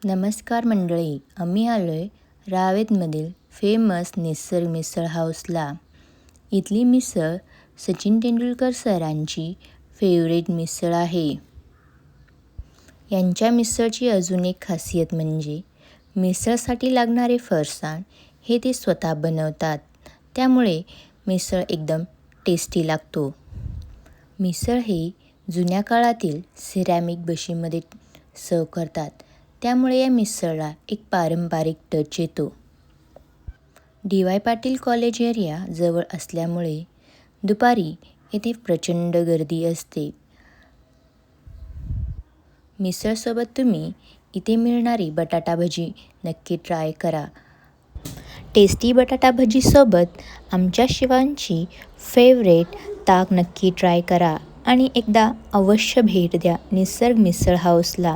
नमस्कार मंडळी, आम्ही आलो आहे रावेतमधील फेमस निसर्ग मिसळ हाऊसला. इथली मिसळ सचिन तेंडुलकर सरांची फेवरेट मिसळ आहे. यांच्या मिसळची अजून एक खासियत म्हणजे मिसळसाठी लागणारे फरसाण हे ते स्वतः बनवतात. त्यामुळे मिसळ एकदम टेस्टी लागतो. मिसळ हे जुन्या काळातील सिरॅमिक बशीमध्ये सर्व करतात. त्यामुळे या मिसळला एक पारंपरिक टच येतो. डी.वाय. पाटील कॉलेज एरिया जवळ असल्यामुळे दुपारी येथे प्रचंड गर्दी असते. मिसळसोबत तुम्ही इथे मिळणारी बटाटा भजी नक्की ट्राय करा. टेस्टी बटाटा भजीसोबत आमच्या शिवांची फेवरेट ताक नक्की ट्राय करा आणि एकदा अवश्य भेट द्या निसर्ग मिसळ हाऊसला.